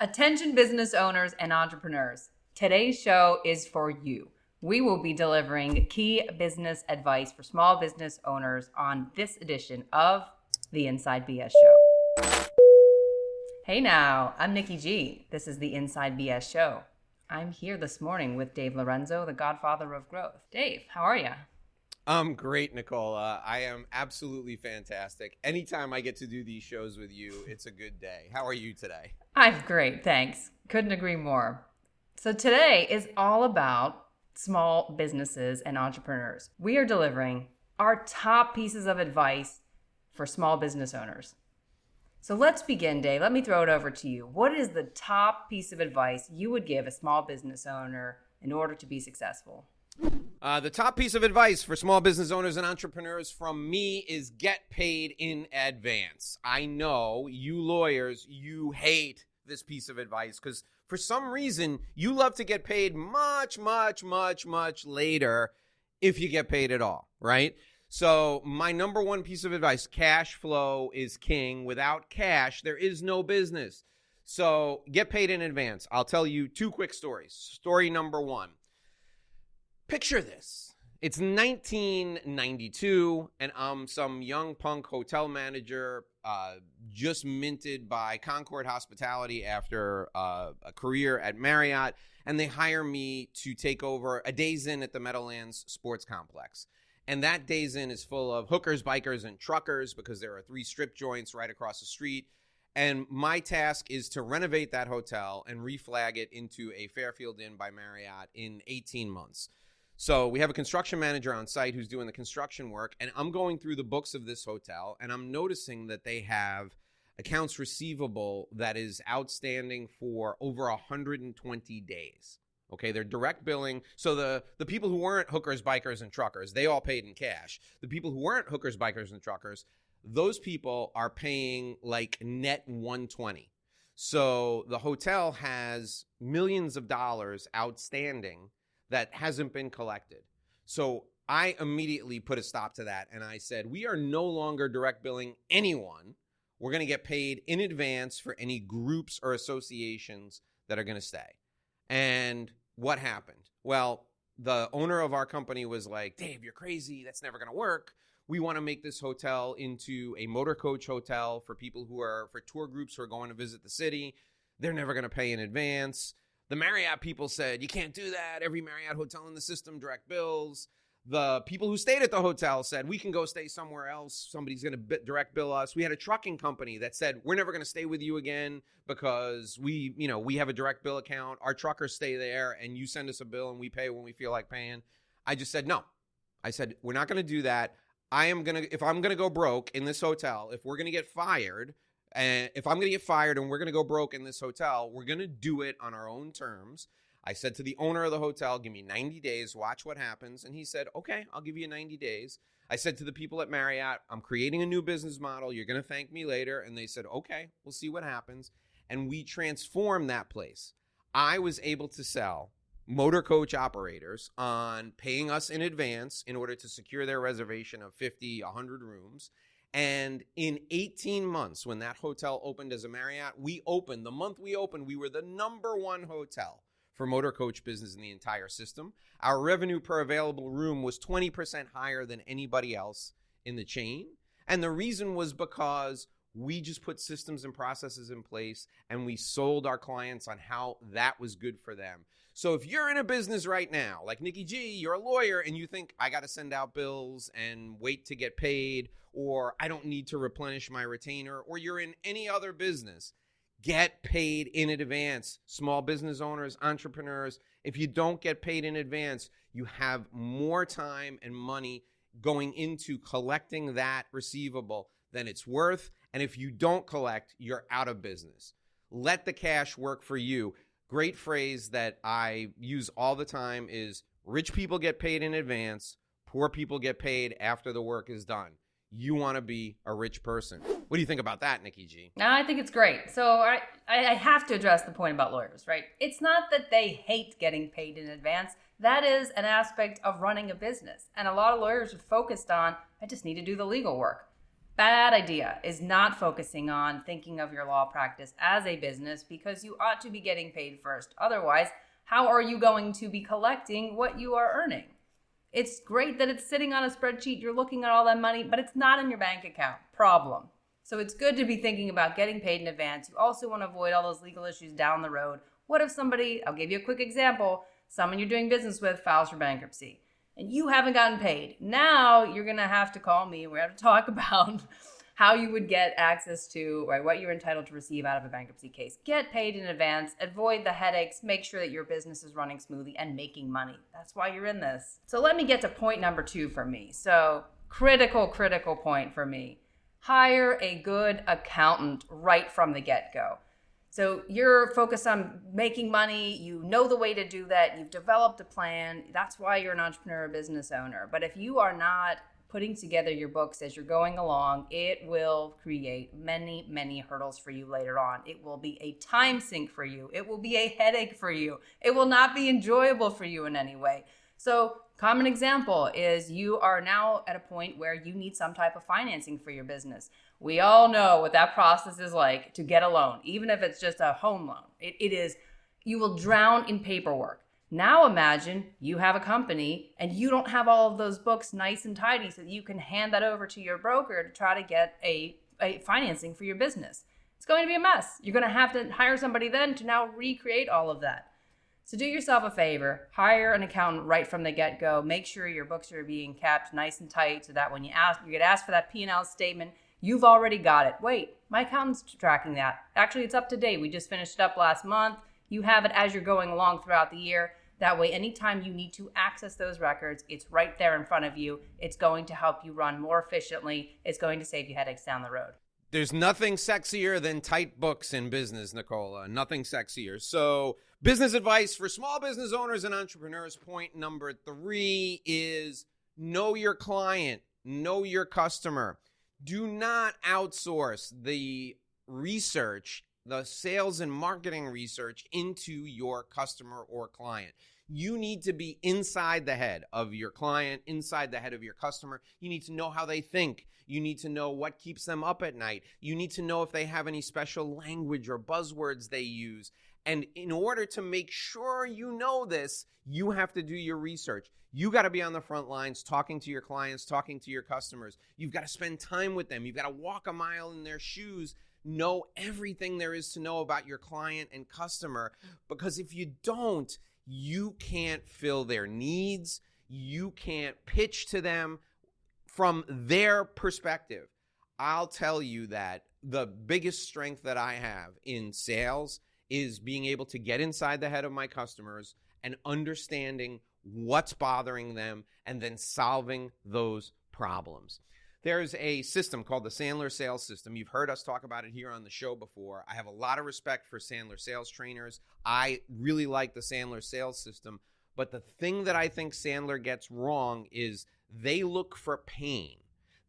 Attention business owners and entrepreneurs. Today's show is for you. We will be delivering key business advice for small business owners on this edition of the Inside BS Show. Hey now, I'm Nikki G. This is the Inside BS Show. I'm here this morning with Dave Lorenzo, the godfather of growth. Dave, how are you? I'm great, Nicola. I am absolutely fantastic. Anytime I get to do these shows with you, it's a good day. How are you today? I'm great, thanks. Couldn't agree more. So today is all about small businesses and entrepreneurs. We are delivering our top pieces of advice for small business owners. So let's begin, Dave. Let me throw it over to you. What is the top piece of advice you would give a small business owner in order to be successful? The top piece of advice for small business owners and entrepreneurs from me is get paid in advance. I know you lawyers, you hate this piece of advice because for some reason you love to get paid much later if you get paid at all, right? So my number one piece of advice, cash flow is king. Without cash, there is no business. So get paid in advance. I'll tell you two quick stories. Story number one. Picture this. It's 1992, and I'm some young punk hotel manager just minted by Concord Hospitality after a career at Marriott, and they hire me to take over a Days Inn at the Meadowlands Sports Complex. And that Days Inn is full of hookers, bikers, and truckers because there are 3 strip joints right across the street. And my task is to renovate that hotel and reflag it into a Fairfield Inn by Marriott in 18 months. So we have a construction manager on site who's doing the construction work, and I'm going through the books of this hotel, and I'm noticing that they have accounts receivable that is outstanding for over 120 days. Okay, they're direct billing. So the people who weren't hookers, bikers, and truckers, they all paid in cash. The people who weren't hookers, bikers, and truckers, those people are paying like net 120. So the hotel has millions of dollars outstanding that hasn't been collected. So I immediately put a stop to that, and I said, we are no longer direct billing anyone. We're going to get paid in advance for any groups or associations that are going to stay. And what happened? Well, the owner of our company was like, Dave, you're crazy. That's never going to work. We want to make this hotel into a motor coach hotel for people for tour groups who are going to visit the city. They're never going to pay in advance. The Marriott people said, you can't do that. Every Marriott hotel in the system direct bills. The people who stayed at the hotel said, we can go stay somewhere else. Somebody's going to direct bill us. We had a trucking company that said, we're never going to stay with you again because we have a direct bill account. Our truckers stay there and you send us a bill and we pay when we feel like paying. I just said, no. I said, we're not going to do that. If I'm going to go broke in this hotel, if we're going to get fired, and if I'm going to get fired and we're going to go broke in this hotel, we're going to do it on our own terms. I said to the owner of the hotel, give me 90 days, watch what happens. And he said, okay, I'll give you 90 days. I said to the people at Marriott, I'm creating a new business model. You're going to thank me later. And they said, okay, we'll see what happens. And we transformed that place. I was able to sell motor coach operators on paying us in advance in order to secure their reservation of 50, 100 rooms. And in 18 months, when that hotel opened as a Marriott, the month we opened, we were the number 1 hotel for motor coach business in the entire system. Our revenue per available room was 20% higher than anybody else in the chain. And the reason was because we just put systems and processes in place and we sold our clients on how that was good for them. So if you're in a business right now, like Nikki G, you're a lawyer and you think I got to send out bills and wait to get paid, or I don't need to replenish my retainer, or you're in any other business, get paid in advance. Small business owners, entrepreneurs, if you don't get paid in advance, you have more time and money going into collecting that receivable than it's worth. And if you don't collect, you're out of business. Let the cash work for you. Great phrase that I use all the time is rich people get paid in advance, poor people get paid after the work is done. You want to be a rich person. What do you think about that, Nikki G? No, I think it's great. So I have to address the point about lawyers, right? It's not that they hate getting paid in advance. That is an aspect of running a business. And a lot of lawyers are focused on, I just need to do the legal work. Bad idea is not focusing on thinking of your law practice as a business, because you ought to be getting paid first. Otherwise, how are you going to be collecting what you are earning? It's great that it's sitting on a spreadsheet, you're looking at all that money, but it's not in your bank account. Problem. So it's good to be thinking about getting paid in advance. You also want to avoid all those legal issues down the road. What if somebody, I'll give you a quick example, someone you're doing business with files for bankruptcy and you haven't gotten paid. Now you're going to have to call me and we're going to talk about how you would get access to, right, what you're entitled to receive out of a bankruptcy case. Get paid in advance, avoid the headaches, make sure that your business is running smoothly and making money. That's why you're in this. So let me get to point number 2 for me. So critical point for me. Hire a good accountant right from the get-go. So you're focused on making money, you know the way to do that, you've developed a plan, that's why you're an entrepreneur or business owner. But if you are not putting together your books as you're going along, it will create many hurdles for you later on. It will be a time sink for you. It will be a headache for you. It will not be enjoyable for you in any way. So common example is you are now at a point where you need some type of financing for your business. We all know what that process is like to get a loan, even if it's just a home loan. It is, you will drown in paperwork. Now imagine you have a company and you don't have all of those books nice and tidy so that you can hand that over to your broker to try to get a financing for your business. It's going to be a mess. You're going to have to hire somebody then to now recreate all of that. So do yourself a favor, hire an accountant right from the get-go. Make sure your books are being kept nice and tight so that when you get asked for that P&L statement, you've already got it. Wait, my accountant's tracking that. Actually, it's up to date. We just finished it up last month. You have it as you're going along throughout the year. That way, anytime you need to access those records, it's right there in front of you. It's going to help you run more efficiently. It's going to save you headaches down the road. There's nothing sexier than tight books in business, Nicola. Nothing sexier. So business advice for small business owners and entrepreneurs. Point number 3 is know your client, know your customer. Do not outsource the research, the sales and marketing research into your customer or client. You need to be inside the head of your client, inside the head of your customer. You need to know how they think. You need to know what keeps them up at night. You need to know if they have any special language or buzzwords they use. And in order to make sure you know this, you have to do your research. You got to be on the front lines talking to your clients, talking to your customers. You've got to spend time with them. You've got to walk a mile in their shoes, know everything there is to know about your client and customer. Because if you don't, you can't fill their needs. You can't pitch to them from their perspective. I'll tell you that the biggest strength that I have in sales is being able to get inside the head of my customers and understanding what's bothering them and then solving those problems. There's a system called the Sandler Sales System. You've heard us talk about it here on the show before. I have a lot of respect for Sandler sales trainers. I really like the Sandler Sales System. But the thing that I think Sandler gets wrong is they look for pain.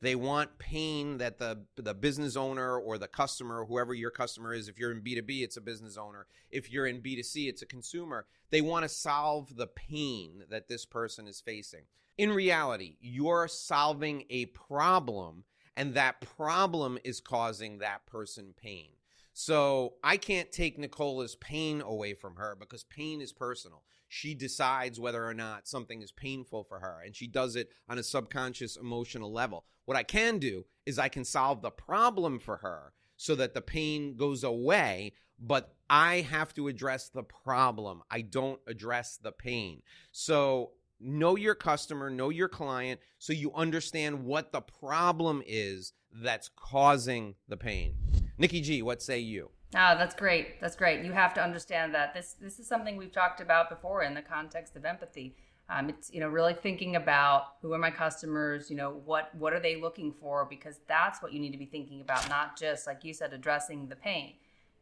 They want pain that the business owner or the customer, whoever your customer is, if you're in B2B, it's a business owner. If you're in B2C, it's a consumer. They want to solve the pain that this person is facing. In reality, you're solving a problem, and that problem is causing that person pain. So I can't take Nicola's pain away from her because pain is personal. She decides whether or not something is painful for her, and she does it on a subconscious emotional level. What I can do is I can solve the problem for her so that the pain goes away, but I have to address the problem. I don't address the pain. So know your customer, know your client, so you understand what the problem is that's causing the pain. Nikki G, what say you? Ah, that's great. That's great. You have to understand that this is something we've talked about before in the context of empathy. It's really thinking about who are my customers, what are they looking for, because that's what you need to be thinking about, not just, like you said, addressing the pain.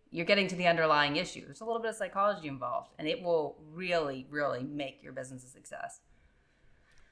You're getting to the underlying issue. There's a little bit of psychology involved, and it will really, really make your business a success.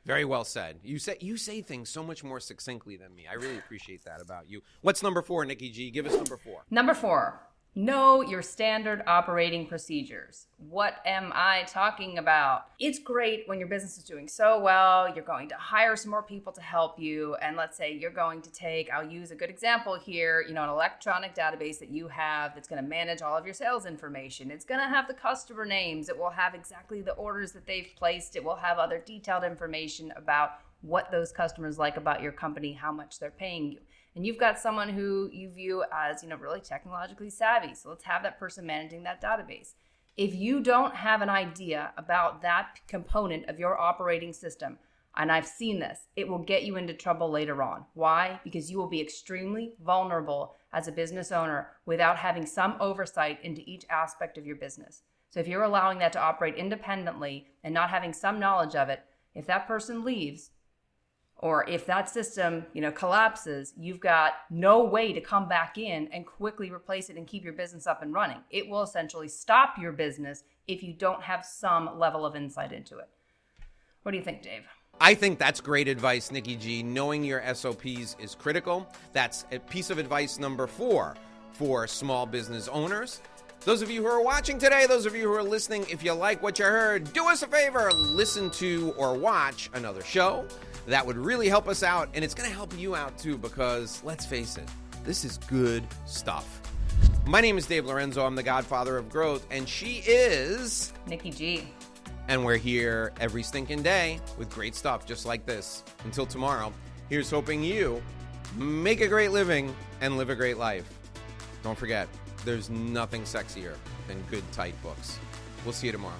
Very well said. You say things so much more succinctly than me. I really appreciate that about you. What's number 4, Nikki G? Give us number 4. Number 4, Know your standard operating procedures. What am I talking about? It's great when your business is doing so well, you're going to hire some more people to help you. And let's say you're going to take, I'll use a good example here, an electronic database that you have that's going to manage all of your sales information. It's going to have the customer names. It will have exactly the orders that they've placed. It will have other detailed information about what those customers like about your company, how much they're paying you. And you've got someone who you view as, really technologically savvy. So let's have that person managing that database. If you don't have an idea about that component of your operating system, and I've seen this, it will get you into trouble later on. Why? Because you will be extremely vulnerable as a business owner without having some oversight into each aspect of your business. So if you're allowing that to operate independently and not having some knowledge of it, if that person leaves, or if that system, collapses, you've got no way to come back in and quickly replace it and keep your business up and running. It will essentially stop your business if you don't have some level of insight into it. What do you think, Dave? I think that's great advice, Nikki G. Knowing your SOPs is critical. That's a piece of advice number 4 for small business owners. Those of you who are watching today, those of you who are listening, if you like what you heard, do us a favor, listen to or watch another show. That would really help us out, and it's going to help you out too, because let's face it, this is good stuff. My name is Dave Lorenzo. I'm the godfather of growth, and she is Nikki G. And we're here every stinking day with great stuff just like this. Until tomorrow, here's hoping you make a great living and live a great life. Don't forget, there's nothing sexier than good, tight books. We'll see you tomorrow.